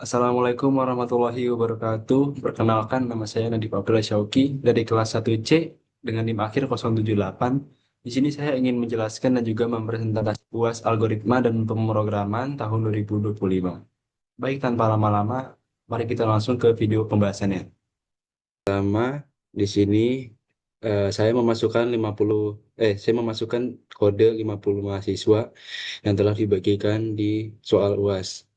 Assalamualaikum warahmatullahi wabarakatuh. Perkenalkan, nama saya Nadif Abdullah Syauki dari kelas 1C dengan NIM akhir 078. Di sini saya ingin menjelaskan dan juga mempresentasikan UAS Algoritma dan Pemrograman tahun 2025. Baik, tanpa lama-lama, mari kita langsung ke video pembahasannya. Pertama, di sini saya memasukkan kode 50 mahasiswa yang telah dibagikan di soal UAS.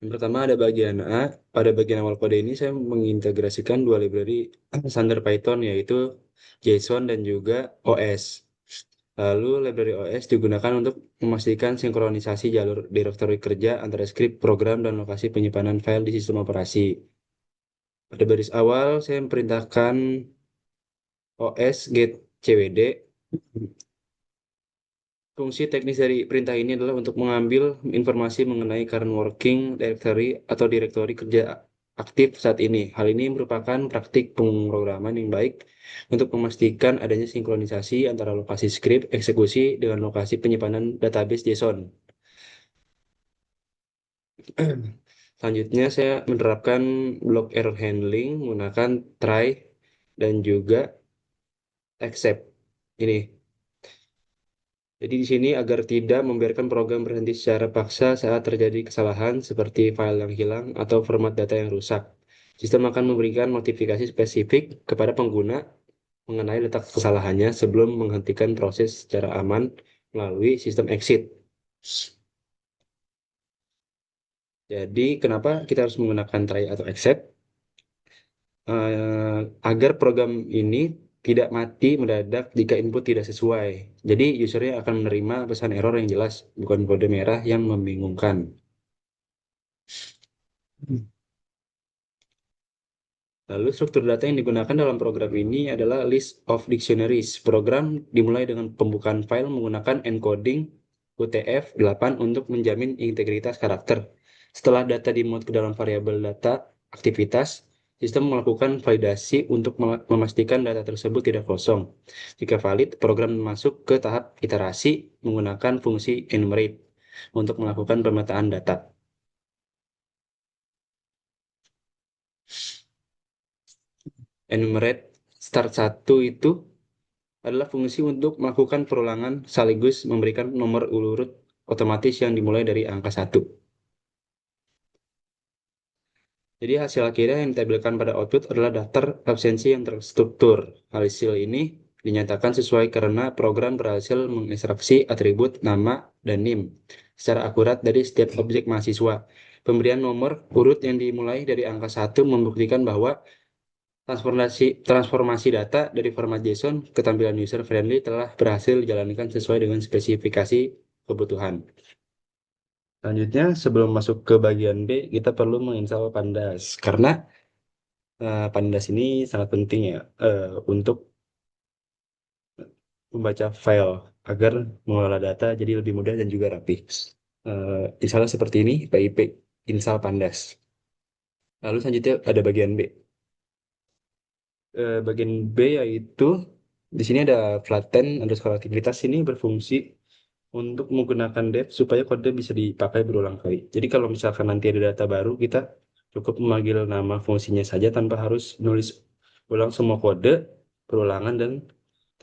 Yang pertama ada bagian A. Pada bagian awal kode ini saya mengintegrasikan dua library standar Python yaitu JSON dan juga OS. Lalu library OS digunakan untuk memastikan sinkronisasi jalur direktori kerja antara skrip, program, dan lokasi penyimpanan file di sistem operasi. Pada baris awal saya memerintahkan OS get cwd. Fungsi teknis dari perintah ini adalah untuk mengambil informasi mengenai current working directory atau direktori kerja aktif saat ini. Hal ini merupakan praktik pemrograman yang baik untuk memastikan adanya sinkronisasi antara lokasi script eksekusi dengan lokasi penyimpanan database JSON. Selanjutnya, saya menerapkan block error handling menggunakan try dan juga except. Ini. Jadi di sini agar tidak membiarkan program berhenti secara paksa saat terjadi kesalahan seperti file yang hilang atau format data yang rusak. Sistem akan memberikan notifikasi spesifik kepada pengguna mengenai letak kesalahannya sebelum menghentikan proses secara aman melalui sistem exit. Jadi kenapa kita harus menggunakan try atau exit? Agar program ini tidak mati mendadak jika input tidak sesuai. Jadi usernya akan menerima pesan error yang jelas, bukan kode merah yang membingungkan. Lalu struktur data yang digunakan dalam program ini adalah list of dictionaries. Program dimulai dengan pembukaan file menggunakan encoding UTF-8 untuk menjamin integritas karakter. Setelah data dimuat ke dalam variabel data aktivitas, sistem melakukan validasi untuk memastikan data tersebut tidak kosong. Jika valid, program masuk ke tahap iterasi menggunakan fungsi enumerate untuk melakukan pemetaan data. Enumerate start 1 itu adalah fungsi untuk melakukan perulangan sekaligus memberikan nomor urut otomatis yang dimulai dari angka 1. Jadi hasil akhirnya yang ditampilkan pada output adalah daftar absensi yang terstruktur. Hasil ini dinyatakan sesuai karena program berhasil mengekstraksi atribut nama dan NIM secara akurat dari setiap objek mahasiswa. Pemberian nomor urut yang dimulai dari angka 1 membuktikan bahwa transformasi data dari format JSON ke tampilan user friendly telah berhasil dijalankan sesuai dengan spesifikasi kebutuhan. Selanjutnya, sebelum masuk ke bagian B, kita perlu menginstal Pandas karena Pandas ini sangat penting ya untuk membaca file agar mengelola data jadi lebih mudah dan juga rapi. Misalnya seperti ini, PIP install Pandas. Lalu selanjutnya ada bagian B. Bagian B yaitu di sini ada flatten underscore aktivitas ini berfungsi untuk menggunakan def supaya kode bisa dipakai berulang kali. Jadi kalau misalkan nanti ada data baru, kita cukup memanggil nama fungsinya saja tanpa harus nulis ulang semua kode, perulangan, dan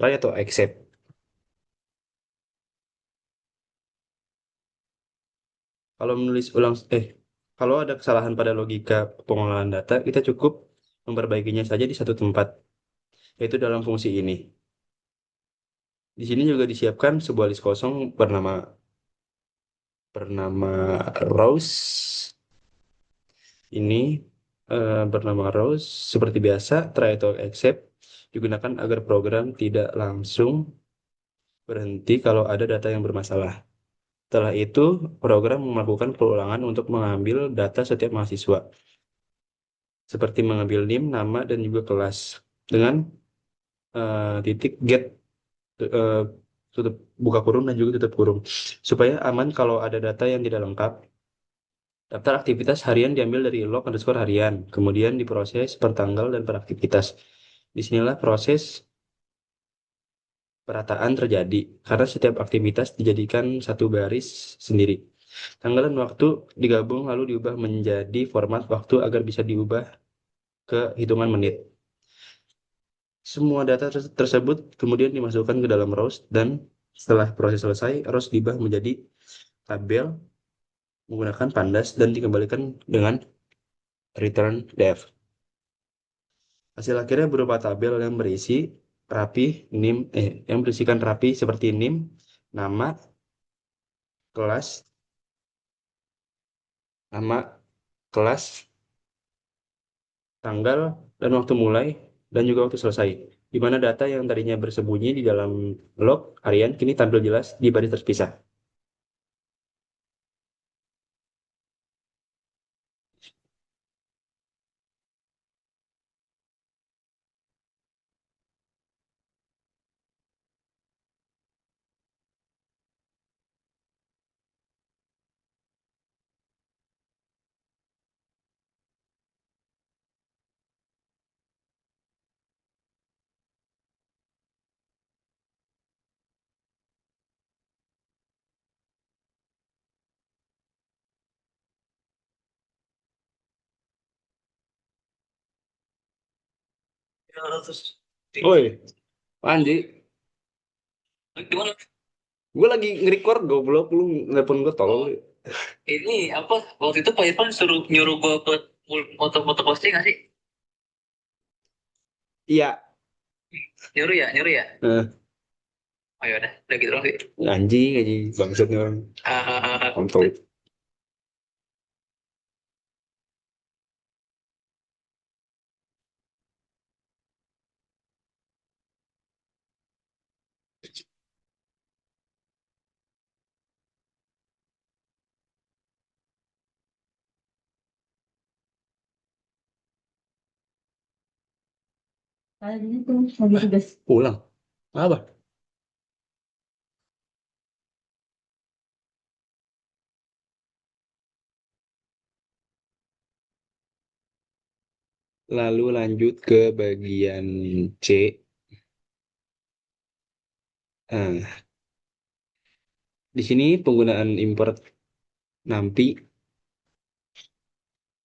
try atau accept. Kalau menulis ulang, kalau ada kesalahan pada logika pengolahan data, kita cukup memperbaikinya saja di satu tempat, yaitu dalam fungsi ini. Di sini juga disiapkan sebuah list kosong bernama Rose. Ini bernama Rose. Seperti biasa, try atau accept digunakan agar program tidak langsung berhenti kalau ada data yang bermasalah. Setelah itu, program melakukan perulangan untuk mengambil data setiap mahasiswa, seperti mengambil NIM, nama, dan juga kelas, dengan titik get eh, tutup buka kurung dan juga tutup kurung, supaya aman kalau ada data yang tidak lengkap. Daftar aktivitas harian diambil dari log underscore harian, kemudian diproses per tanggal dan per aktivitas. Disinilah proses perataan terjadi, karena setiap aktivitas dijadikan satu baris sendiri. Tanggal dan waktu digabung lalu diubah menjadi format waktu agar bisa diubah ke hitungan menit. Semua data tersebut kemudian dimasukkan ke dalam rows dan setelah proses selesai, rows diubah menjadi tabel menggunakan pandas dan dikembalikan dengan return def. Hasil akhirnya berupa tabel yang berisi rapi NIM yang berisikan rapi seperti NIM, nama, kelas, nama, kelas, tanggal, dan waktu mulai dan juga waktu selesai. Di mana data yang tadinya bersembunyi di dalam log harian kini tampil jelas di baris terpisah. Woi, Anji, gimana? Gue lagi nge-record goblok lu nelpon gue tolong. Ini apa? Waktu itu Pak Irfan suruh nyuruh gue buat foto-foto posting nggak sih? Iya. Nyuruh ya, nyuruh ya. Oh ya udah gitu doang sih. Anjing, anjing, bangsatnya orang. Kontol. Kali tuh lagi tugas. Pulang. Apa? Lalu lanjut ke bagian C. Nah, di sini penggunaan import NumPy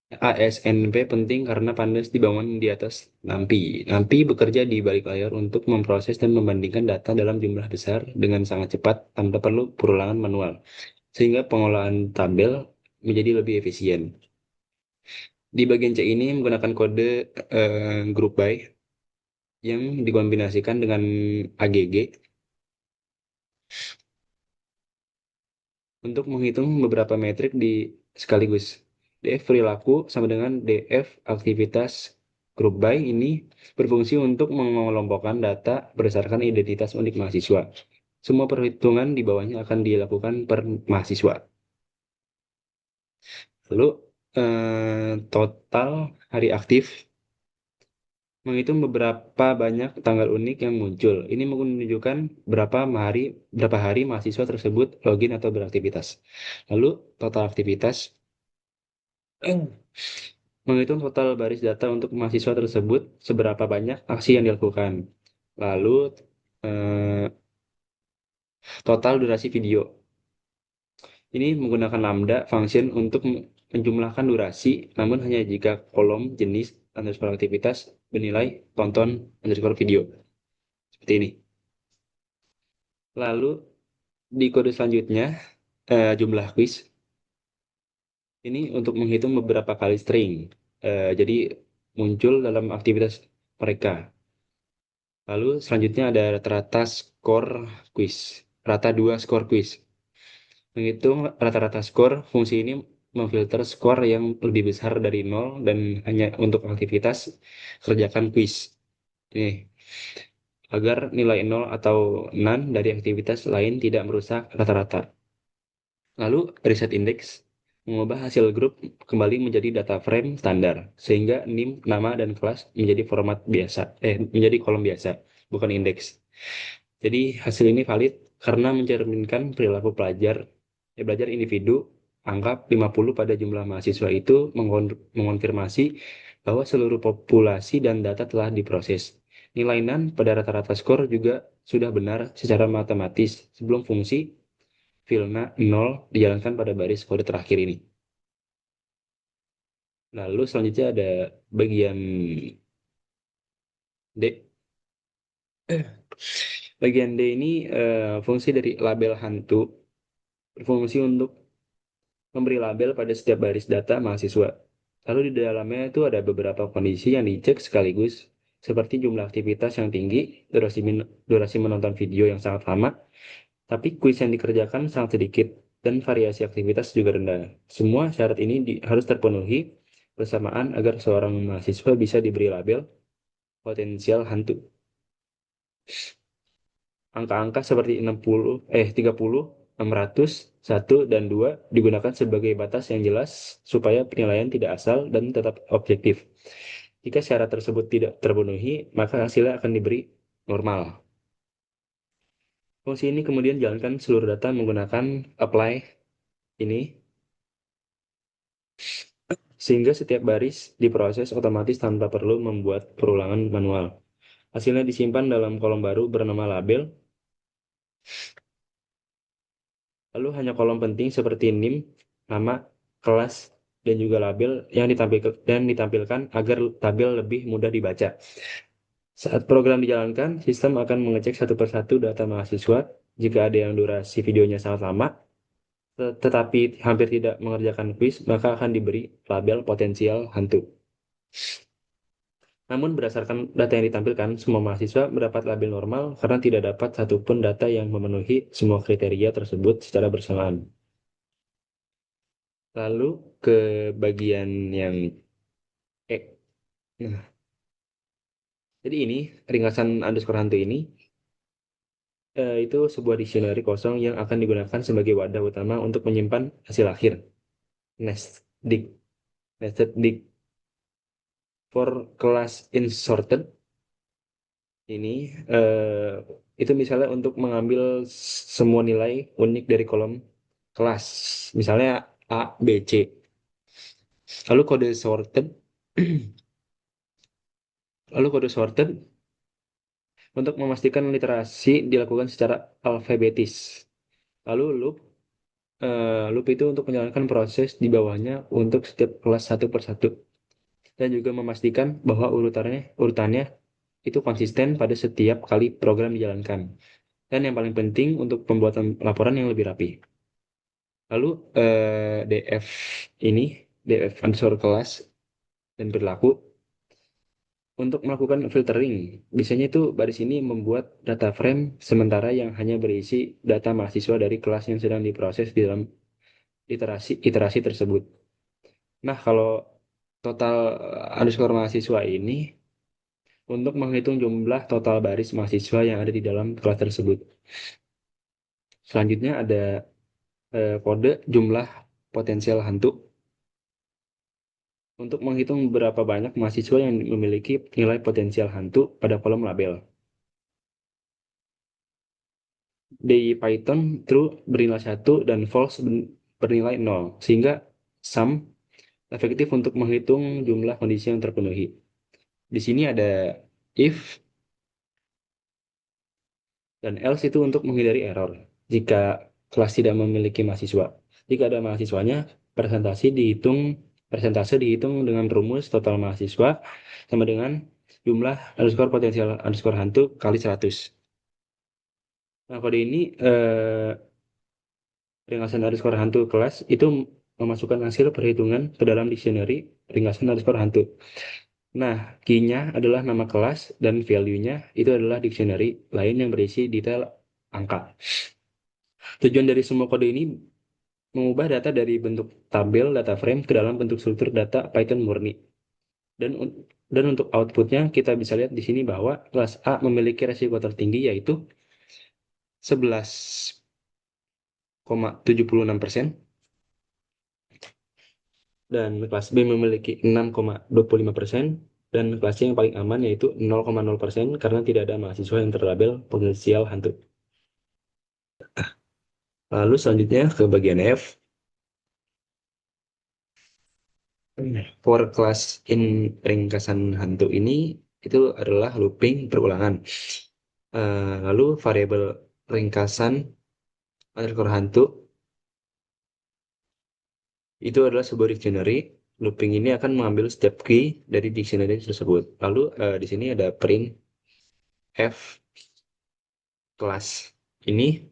ASNP penting karena Pandas dibangun di atas NumPy. NumPy bekerja di balik layar untuk memproses dan membandingkan data dalam jumlah besar dengan sangat cepat tanpa perlu perulangan manual, sehingga pengolahan tabel menjadi lebih efisien. Di bagian C ini menggunakan kode group by yang dikombinasikan dengan AGG untuk menghitung beberapa metrik di sekaligus. DF perilaku sama dengan DF aktivitas group by ini berfungsi untuk mengelompokkan data berdasarkan identitas unik mahasiswa. Semua perhitungan di bawahnya akan dilakukan per mahasiswa. Lalu total hari aktif menghitung beberapa banyak tanggal unik yang muncul. Ini menunjukkan berapa hari mahasiswa tersebut login atau beraktivitas. Lalu total aktivitas menghitung total baris data untuk mahasiswa tersebut seberapa banyak aksi yang dilakukan. Lalu eh, total durasi video. Ini menggunakan lambda function untuk menjumlahkan durasi, namun hanya jika kolom jenis underscore aktivitas bernilai tonton underscore video. Seperti ini. Lalu di kode selanjutnya, jumlah quiz. Ini untuk menghitung beberapa kali string. Jadi muncul dalam aktivitas mereka. Lalu selanjutnya ada rata-rata skor quiz. Rata 2 skor quiz. Menghitung rata-rata skor, fungsi ini memfilter skor yang lebih besar dari nol dan hanya untuk aktivitas kerjakan quiz. Ini agar nilai nol atau none dari aktivitas lain tidak merusak rata-rata. Lalu reset index mengubah hasil grup kembali menjadi data frame standar sehingga NIM, nama dan kelas menjadi format biasa, menjadi kolom biasa, bukan indeks. Jadi hasil ini valid karena mencerminkan perilaku belajar individu angka 50 pada jumlah mahasiswa itu mengonfirmasi bahwa seluruh populasi dan data telah diproses. Nilai NaN pada rata-rata skor juga sudah benar secara matematis sebelum fungsi filna 0 dijalankan pada baris kode terakhir ini. Lalu selanjutnya ada bagian D. Bagian D ini fungsi dari label hantu, berfungsi untuk memberi label pada setiap baris data mahasiswa. Lalu di dalamnya itu ada beberapa kondisi yang dicek sekaligus, seperti jumlah aktivitas yang tinggi, durasi menonton video yang sangat lama, tapi kuis yang dikerjakan sangat sedikit, dan variasi aktivitas juga rendah. Semua syarat ini harus terpenuhi bersamaan agar seorang mahasiswa bisa diberi label potensial hantu. Angka-angka seperti 30, 600, 1, dan 2 digunakan sebagai batas yang jelas supaya penilaian tidak asal dan tetap objektif. Jika syarat tersebut tidak terpenuhi, maka hasilnya akan diberi normal. Fungsi ini kemudian jalankan seluruh data menggunakan apply ini, sehingga setiap baris diproses otomatis tanpa perlu membuat perulangan manual. Hasilnya disimpan dalam kolom baru bernama label. Lalu hanya kolom penting seperti NIM, nama, kelas, dan juga label yang ditampilkan agar tabel lebih mudah dibaca. Saat program dijalankan, sistem akan mengecek satu persatu data mahasiswa. Jika ada yang durasi videonya sangat lama, tetapi hampir tidak mengerjakan kuis, maka akan diberi label potensial hantu. Namun berdasarkan data yang ditampilkan, semua mahasiswa mendapat label normal karena tidak dapat satupun data yang memenuhi semua kriteria tersebut secara bersamaan. Lalu ke bagian yang E. Nah, jadi ini ringkasan underscore hantu ini itu sebuah dictionary kosong yang akan digunakan sebagai wadah utama untuk menyimpan hasil akhir. Nest dig, nested dig for class inserted ini itu misalnya untuk mengambil semua nilai unik dari kolom kelas, misalnya A, B, C. Lalu kode sorted, lalu kode sorted untuk memastikan literasi dilakukan secara alfabetis. Lalu loop itu untuk menjalankan proses di bawahnya untuk setiap kelas satu per satu. Dan juga memastikan bahwa urutannya itu konsisten pada setiap kali program dijalankan. Dan yang paling penting untuk pembuatan laporan yang lebih rapi. Lalu DF ini, DF underscore kelas dan berlaku untuk melakukan filtering. Biasanya itu baris ini membuat data frame sementara yang hanya berisi data mahasiswa dari kelas yang sedang diproses di dalam iterasi tersebut. Nah, kalau total underscore mahasiswa ini untuk menghitung jumlah total baris mahasiswa yang ada di dalam kelas tersebut. Selanjutnya ada kode jumlah potensial hantu untuk menghitung berapa banyak mahasiswa yang memiliki nilai potensial hantu pada kolom label. Di Python, true bernilai 1 dan false bernilai 0, sehingga sum efektif untuk menghitung jumlah kondisi yang terpenuhi. Di sini ada if dan else itu untuk menghindari error jika kelas tidak memiliki mahasiswa. Jika ada mahasiswanya, persentase dihitung dengan rumus total mahasiswa sama dengan jumlah underscore potensial underscore hantu kali 100. Nah, kode ini ringkasan underscore hantu kelas itu memasukkan hasil perhitungan ke dalam dictionary ringkasan underscore hantu. Nah, key-nya adalah nama kelas dan value-nya itu adalah dictionary lain yang berisi detail angka. Tujuan dari semua kode ini mengubah data dari bentuk tabel data frame ke dalam bentuk struktur data Python murni. Dan untuk outputnya kita bisa lihat di sini bahwa kelas A memiliki resiko tertinggi yaitu 11,76%. Dan kelas B memiliki 6,25%, dan kelas C yang paling aman yaitu 0,0% karena tidak ada mahasiswa yang terlabel potensial hantu. Lalu selanjutnya ke bagian F. For class in ringkasan hantu ini itu adalah looping berulangan. Lalu variabel ringkasan underscore hantu itu adalah sebuah dictionary. Looping ini akan mengambil setiap key dari dictionary tersebut. Lalu di sini ada print f kelas. Ini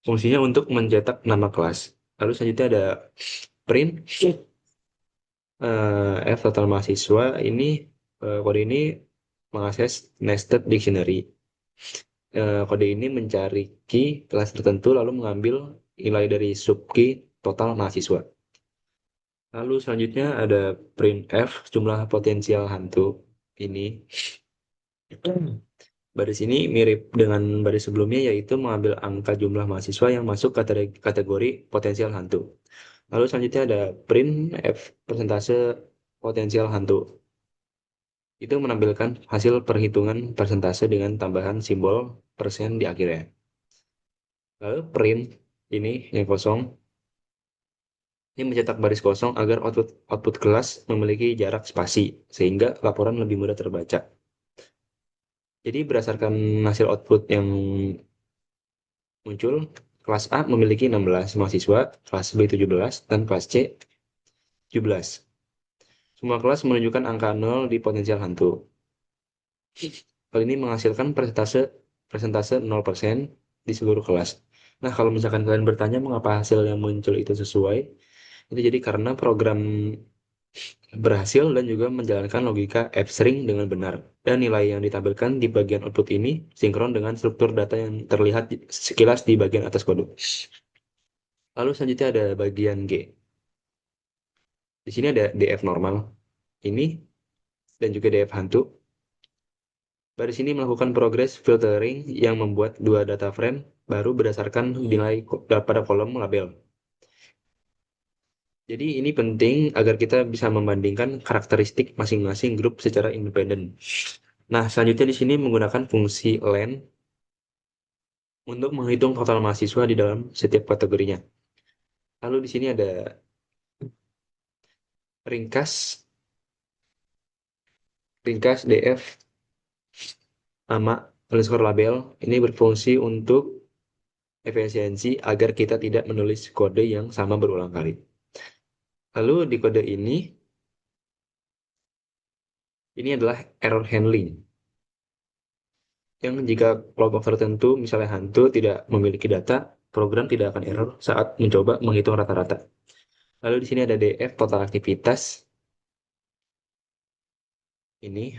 fungsinya untuk mencetak nama kelas. Lalu selanjutnya ada print f total mahasiswa. Ini kode ini mengakses nested dictionary. Kode ini mencari key kelas tertentu lalu mengambil nilai dari subkey total mahasiswa. Lalu selanjutnya ada printf jumlah potensial hantu. Ini baris ini mirip dengan baris sebelumnya yaitu mengambil angka jumlah mahasiswa yang masuk kategori potensial hantu. Lalu selanjutnya ada printf persentase potensial hantu. Itu menampilkan hasil perhitungan persentase dengan tambahan simbol persen di akhirnya. Lalu print ini yang kosong. Ini mencetak baris kosong agar output kelas memiliki jarak spasi, sehingga laporan lebih mudah terbaca. Jadi berdasarkan hasil output yang muncul, kelas A memiliki 16 mahasiswa, kelas B 17, dan kelas C 17. Semua kelas menunjukkan angka 0 di potensial hantu. Hal ini menghasilkan persentase persentase 0% di seluruh kelas. Nah, kalau misalkan kalian bertanya mengapa hasil yang muncul itu sesuai, itu jadi karena program berhasil dan juga menjalankan logika F-string dengan benar. Dan nilai yang ditampilkan di bagian output ini sinkron dengan struktur data yang terlihat sekilas di bagian atas kode. Lalu selanjutnya ada bagian G. Di sini ada DF normal ini dan juga DF hantu. Baris ini melakukan progress filtering yang membuat dua data frame baru berdasarkan nilai pada kolom label. Jadi ini penting agar kita bisa membandingkan karakteristik masing-masing grup secara independen. Nah, selanjutnya di sini menggunakan fungsi len untuk menghitung total mahasiswa di dalam setiap kategorinya. Lalu di sini ada ringkas ringkas df nama underscore label. Ini berfungsi untuk efisiensi agar kita tidak menulis kode yang sama berulang kali. Lalu di kode ini adalah error handling. Yang jika kelompok tertentu, misalnya hantu, tidak memiliki data, program tidak akan error saat mencoba menghitung rata-rata. Lalu di sini ada df total aktivitas. Ini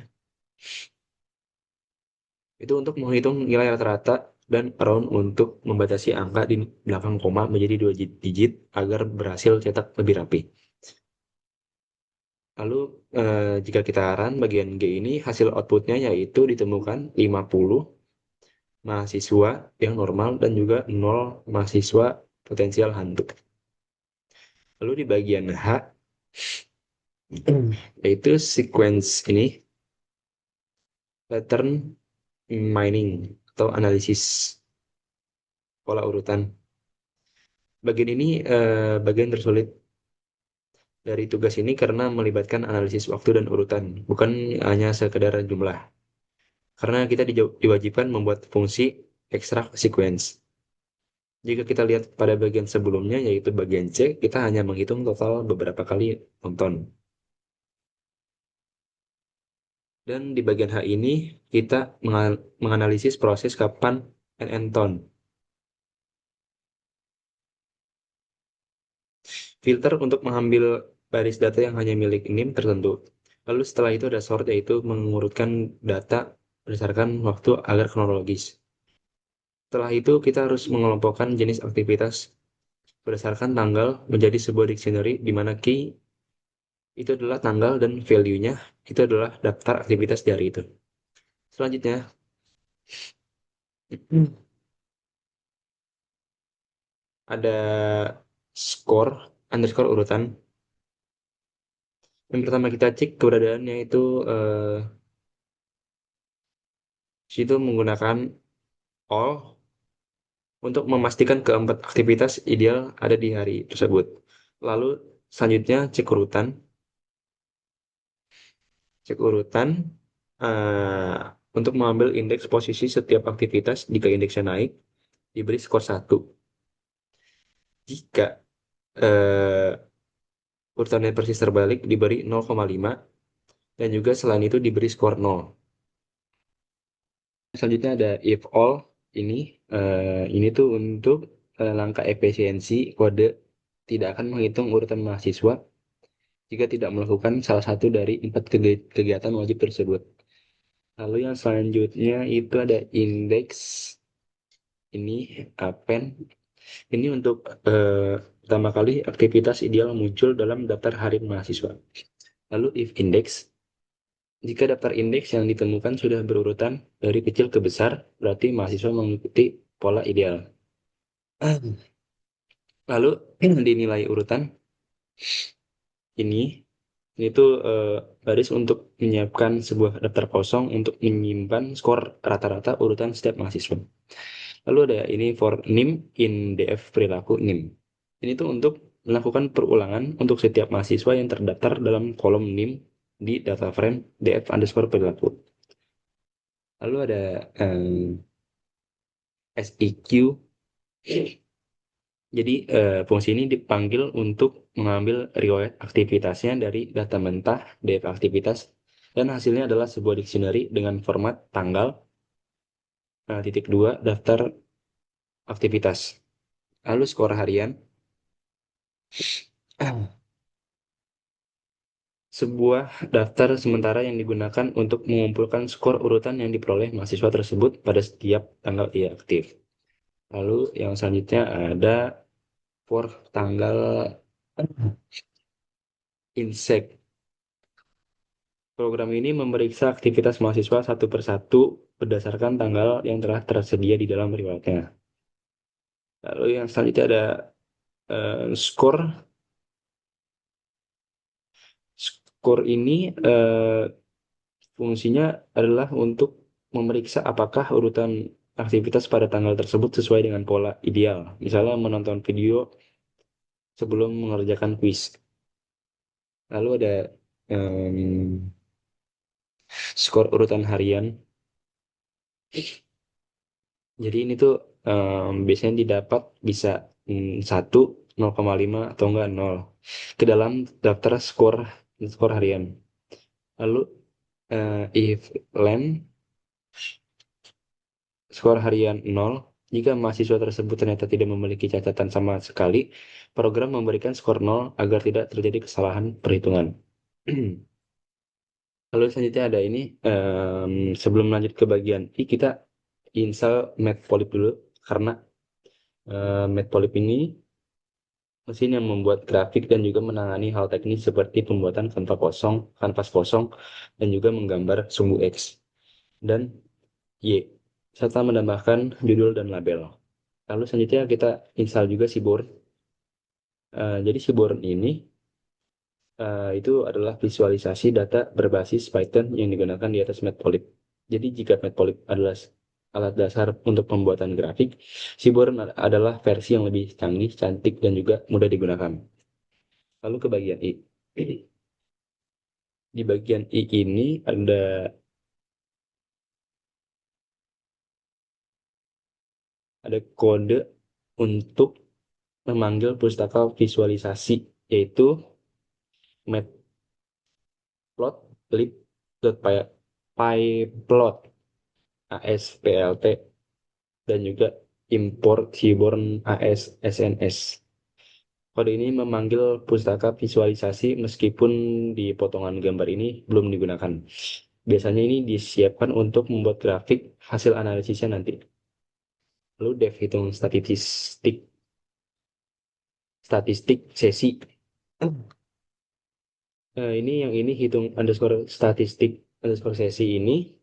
itu untuk menghitung nilai rata-rata dan round untuk membatasi angka di belakang koma menjadi dua digit agar berhasil cetak lebih rapi. Lalu jika kita run bagian G ini hasil outputnya yaitu ditemukan 50 mahasiswa yang normal dan juga 0 mahasiswa potensial hantu. Lalu di bagian H yaitu sequence ini pattern mining atau analisis pola urutan. Bagian ini bagian tersulit dari tugas ini karena melibatkan analisis waktu dan urutan, bukan hanya sekedar jumlah. Karena kita diwajibkan membuat fungsi extract sequence. Jika kita lihat pada bagian sebelumnya, yaitu bagian C, kita hanya menghitung total beberapa kali nonton. Dan di bagian H ini, kita menganalisis proses kapan nton. Filter untuk mengambil baris data yang hanya milik NIM tertentu. Lalu setelah itu ada sort, yaitu mengurutkan data berdasarkan waktu agar kronologis. Setelah itu kita harus mengelompokkan jenis aktivitas berdasarkan tanggal menjadi sebuah dictionary di mana key itu adalah tanggal dan value-nya itu adalah daftar aktivitas di hari itu. Selanjutnya, ada score underscore urutan. Yang pertama kita cek keberadaannya itu situ menggunakan all untuk memastikan keempat aktivitas ideal ada di hari tersebut. Lalu selanjutnya cek urutan. cek urutan eh, untuk mengambil indeks posisi setiap aktivitas jika indeksnya naik diberi skor 1. Jika eh, urutannya persis terbalik diberi 0,5 dan juga selain itu diberi skor 0. Selanjutnya ada if all ini tuh untuk langkah efisiensi kode tidak akan menghitung urutan mahasiswa jika tidak melakukan salah satu dari 4 kegiatan wajib tersebut. Lalu yang selanjutnya itu ada indeks ini append. Ini untuk pertama kali aktivitas ideal muncul dalam daftar harian mahasiswa. Lalu if index, jika daftar indeks yang ditemukan sudah berurutan dari kecil ke besar, berarti mahasiswa mengikuti pola ideal. Lalu dinilai urutan ini ini tuh baris untuk menyiapkan sebuah daftar kosong untuk menyimpan skor rata-rata urutan setiap mahasiswa. Lalu ada ini for NIM in DF perilaku NIM. Ini tuh untuk melakukan perulangan untuk setiap mahasiswa yang terdaftar dalam kolom NIM di data frame DF underscore perilaku. Lalu ada SEQ. Jadi fungsi ini dipanggil untuk mengambil riwayat aktivitasnya dari data mentah DF aktivitas dan hasilnya adalah sebuah dictionary dengan format tanggal titik dua daftar aktivitas. Lalu skor harian. Sebuah daftar sementara yang digunakan untuk mengumpulkan skor urutan yang diperoleh mahasiswa tersebut pada setiap tanggal ia aktif. Lalu yang selanjutnya ada for tanggal insect. Program ini memeriksa aktivitas mahasiswa satu persatu berdasarkan tanggal yang telah tersedia di dalam riwayatnya. Lalu yang selanjutnya ada skor. Skor ini fungsinya adalah untuk memeriksa apakah urutan aktivitas pada tanggal tersebut sesuai dengan pola ideal. Misalnya menonton video sebelum mengerjakan kuis. Lalu ada em, skor urutan harian. Jadi ini tuh biasanya didapat bisa 1, 0,5 atau enggak 0 ke dalam daftar skor skor harian. Lalu if len skor harian 0, jika mahasiswa tersebut ternyata tidak memiliki catatan sama sekali, program memberikan skor 0 agar tidak terjadi kesalahan perhitungan. Lalu selanjutnya ada ini, sebelum lanjut ke bagian I, kita install Matplotlib dulu, karena Matplotlib ini mesin yang membuat grafik dan juga menangani hal teknis seperti pembuatan kanvas kosong, dan juga menggambar sumbu X dan Y, serta menambahkan judul dan label. Lalu selanjutnya kita install juga Seaborn. Jadi Seaborn ini itu adalah visualisasi data berbasis Python yang digunakan di atas Matplotlib. Jadi jika Matplotlib adalah alat dasar untuk pembuatan grafik, Seaborn adalah versi yang lebih canggih, cantik, dan juga mudah digunakan. Lalu ke bagian I. Di bagian I ini ada kode untuk memanggil pustaka visualisasi, yaitu matplotlib.pyplot ASPLT dan juga import Seaborn ASSNS. Kode ini memanggil pustaka visualisasi meskipun di potongan gambar ini belum digunakan. Biasanya ini disiapkan untuk membuat grafik hasil analisisnya nanti. Lalu dev hitung statistik sesi. Ini hitung underscore statistik underscore sesi ini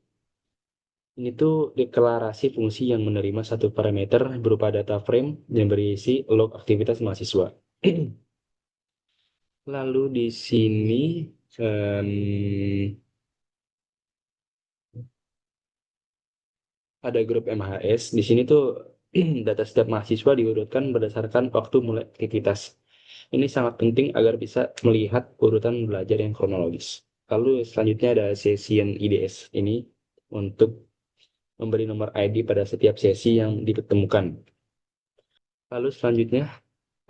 tuh deklarasi fungsi yang menerima satu parameter berupa data frame yang berisi log aktivitas mahasiswa. Lalu di sini em, ada grup MHS. Di sini tuh data setiap mahasiswa diurutkan berdasarkan waktu mulai aktivitas. Ini sangat penting agar bisa melihat urutan belajar yang kronologis. Lalu selanjutnya ada session IDS ini untuk memberi nomor ID pada setiap sesi yang ditemukan. Lalu selanjutnya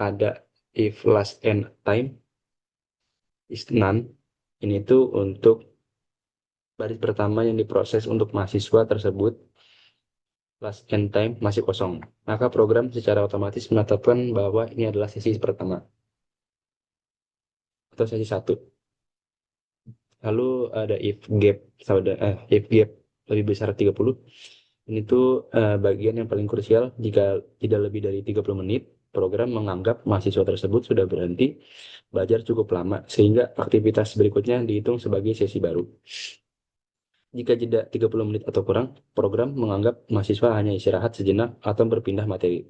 ada if last end time is none. Ini tuh untuk baris pertama yang diproses untuk mahasiswa tersebut last end time masih kosong. Maka program secara otomatis menetapkan bahwa ini adalah sesi pertama atau sesi satu. Lalu ada if gap lebih besar 30. Ini tuh bagian yang paling krusial. Jika tidak lebih dari 30 menit, program menganggap mahasiswa tersebut sudah berhenti belajar cukup lama, sehingga aktivitas berikutnya dihitung sebagai sesi baru. Jika jeda 30 menit atau kurang, program menganggap mahasiswa hanya istirahat sejenak atau berpindah materi.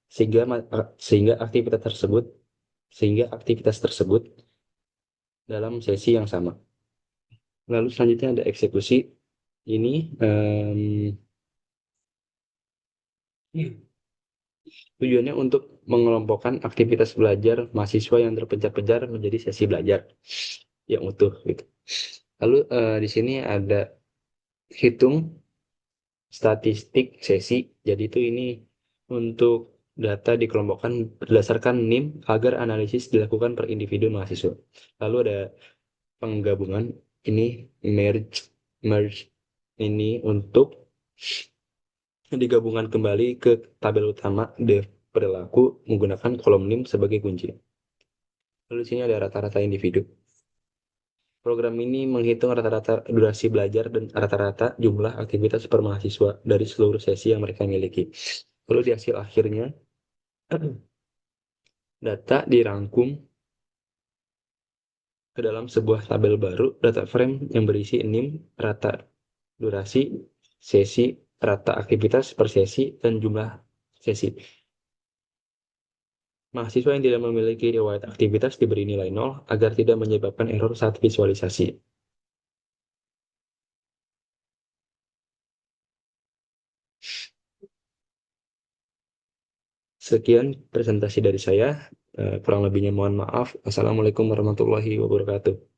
Sehingga, sehingga aktivitas tersebut dalam sesi yang sama. Lalu selanjutnya ada eksekusi. Ini tujuannya untuk mengelompokkan aktivitas belajar mahasiswa yang terpencar-pencar menjadi sesi belajar yang utuh gitu. Lalu di sini ada hitung statistik sesi. Jadi itu ini untuk data dikelompokkan berdasarkan NIM agar analisis dilakukan per individu mahasiswa. Lalu ada penggabungan ini merge merge ini untuk digabungkan kembali ke tabel utama dev perilaku menggunakan kolom NIM sebagai kunci. Lalu di sini ada rata-rata individu. Program ini menghitung rata-rata durasi belajar dan rata-rata jumlah aktivitas per mahasiswa dari seluruh sesi yang mereka miliki. Lalu di hasil akhirnya, data dirangkum ke dalam sebuah tabel baru, data frame yang berisi NIM, rata durasi, sesi, rata aktivitas per sesi, dan jumlah sesi. Mahasiswa yang tidak memiliki riwayat aktivitas diberi nilai 0 agar tidak menyebabkan error saat visualisasi. Sekian presentasi dari saya. Kurang lebihnya mohon maaf. Assalamualaikum warahmatullahi wabarakatuh.